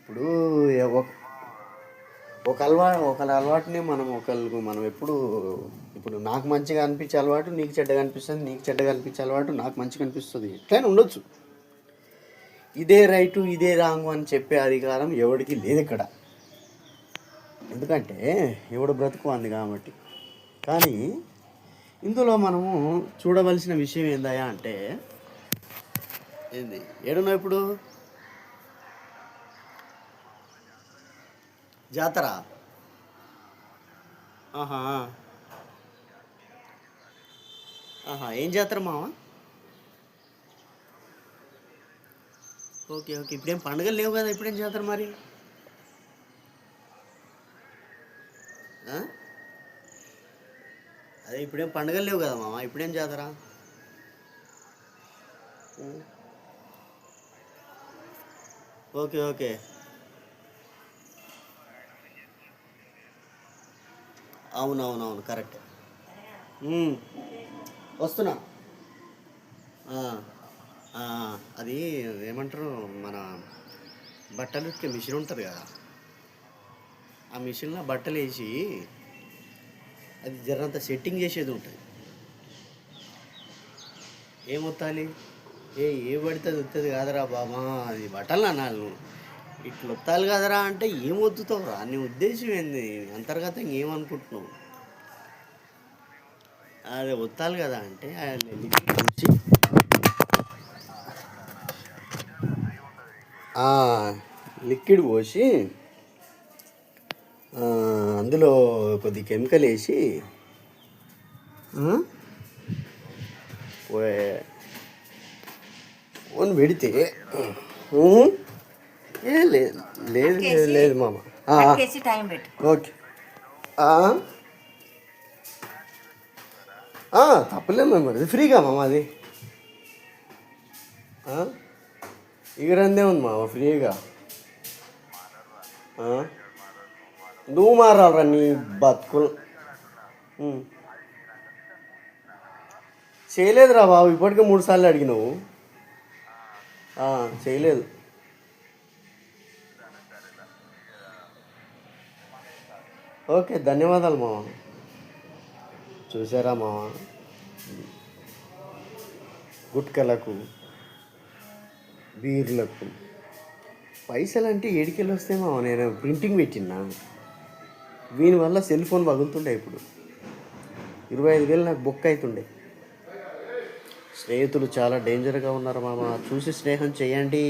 ఇప్పుడు ఒకళ్ళ అలవాటుని మనం ఎప్పుడు ఇప్పుడు నాకు మంచిగా అనిపించే అలవాటు నీకు చెడ్డగా అనిపిస్తుంది, నీకు చెడ్డగా అనిపించే అలవాటు నాకు మంచిగా అనిపిస్తుంది. ఎట్లయినా ఉండొచ్చు. ఇదే రైటు ఇదే రాంగు అని చెప్పే అధికారం ఎవడికి లేదు ఇక్కడ. ఎందుకంటే ఎవడు బ్రతుకు అంది కాబట్టి. కానీ ఇందులో మనము చూడవలసిన విషయం ఏందయ్యా అంటే, ఏంది ఏడున్నావు ఇప్పుడు? జాతర. ఆహా ఆహా, ఏం జాతర మావా? ఓకే ఓకే, ఇప్పుడేం పండుగలు లేవు కదా, ఇప్పుడేం జాతర మరి? అదే ఇప్పుడేం పండుగలు లేవు కదా మామ, ఇప్పుడేం జాతర? ఓకే ఓకే, అవునవునవును కరెక్ట్. వస్తున్నా. అది ఏమంటారు, మన బట్టలు ఉతికే మిషన్ ఉంటుంది కదా, ఆ మిషన్లో బట్టలు వేసి అది జరంత సెట్టింగ్ చేసేది ఉంటుంది. ఏమొత్తాలి? ఏ పడితే అది వస్తుంది కాదరా బాబా, అది బట్టలు అన్నాను. ఇట్లా వత్తాలి కదరా అంటే ఏం వద్దుతావురా, నీ ఉద్దేశం ఏంది, అంతర్గతంగా ఏమనుకుంటున్నావు? అదే వత్తాలి కదా అంటే లిక్విడ్ పోసి అందులో కొద్ది కెమికల్ వేసి ఫోన్ పెడితే లేదు లేదు లేదు లేదు మామ. ఓకే, తప్పలేదు మామ, అది ఫ్రీగా మామ, అది ఇగరందే ఉంది మామ, ఫ్రీగా. నువ్వు మారాలరా నీ బతుకులు. చేయలేదురా బాబు, ఇప్పటికే 3 సార్లు అడిగినావు. చేయలేదు. ఓకే, ధన్యవాదాలు మామ. చూసారా మామ, గుట్కలకు బీర్లకు పైసలు అంటే ఏడికెళ్ళి వస్తాయి మామ. నేను ప్రింటింగ్ పెట్టినా, దీనివల్ల సెల్ ఫోన్ పగులుతుండే. ఇప్పుడు 25,000 నాకు బుక్ అవుతుండే. స్నేహితులు చాలా డేంజర్గా ఉన్నారు మామ, చూసి స్నేహం చేయండి.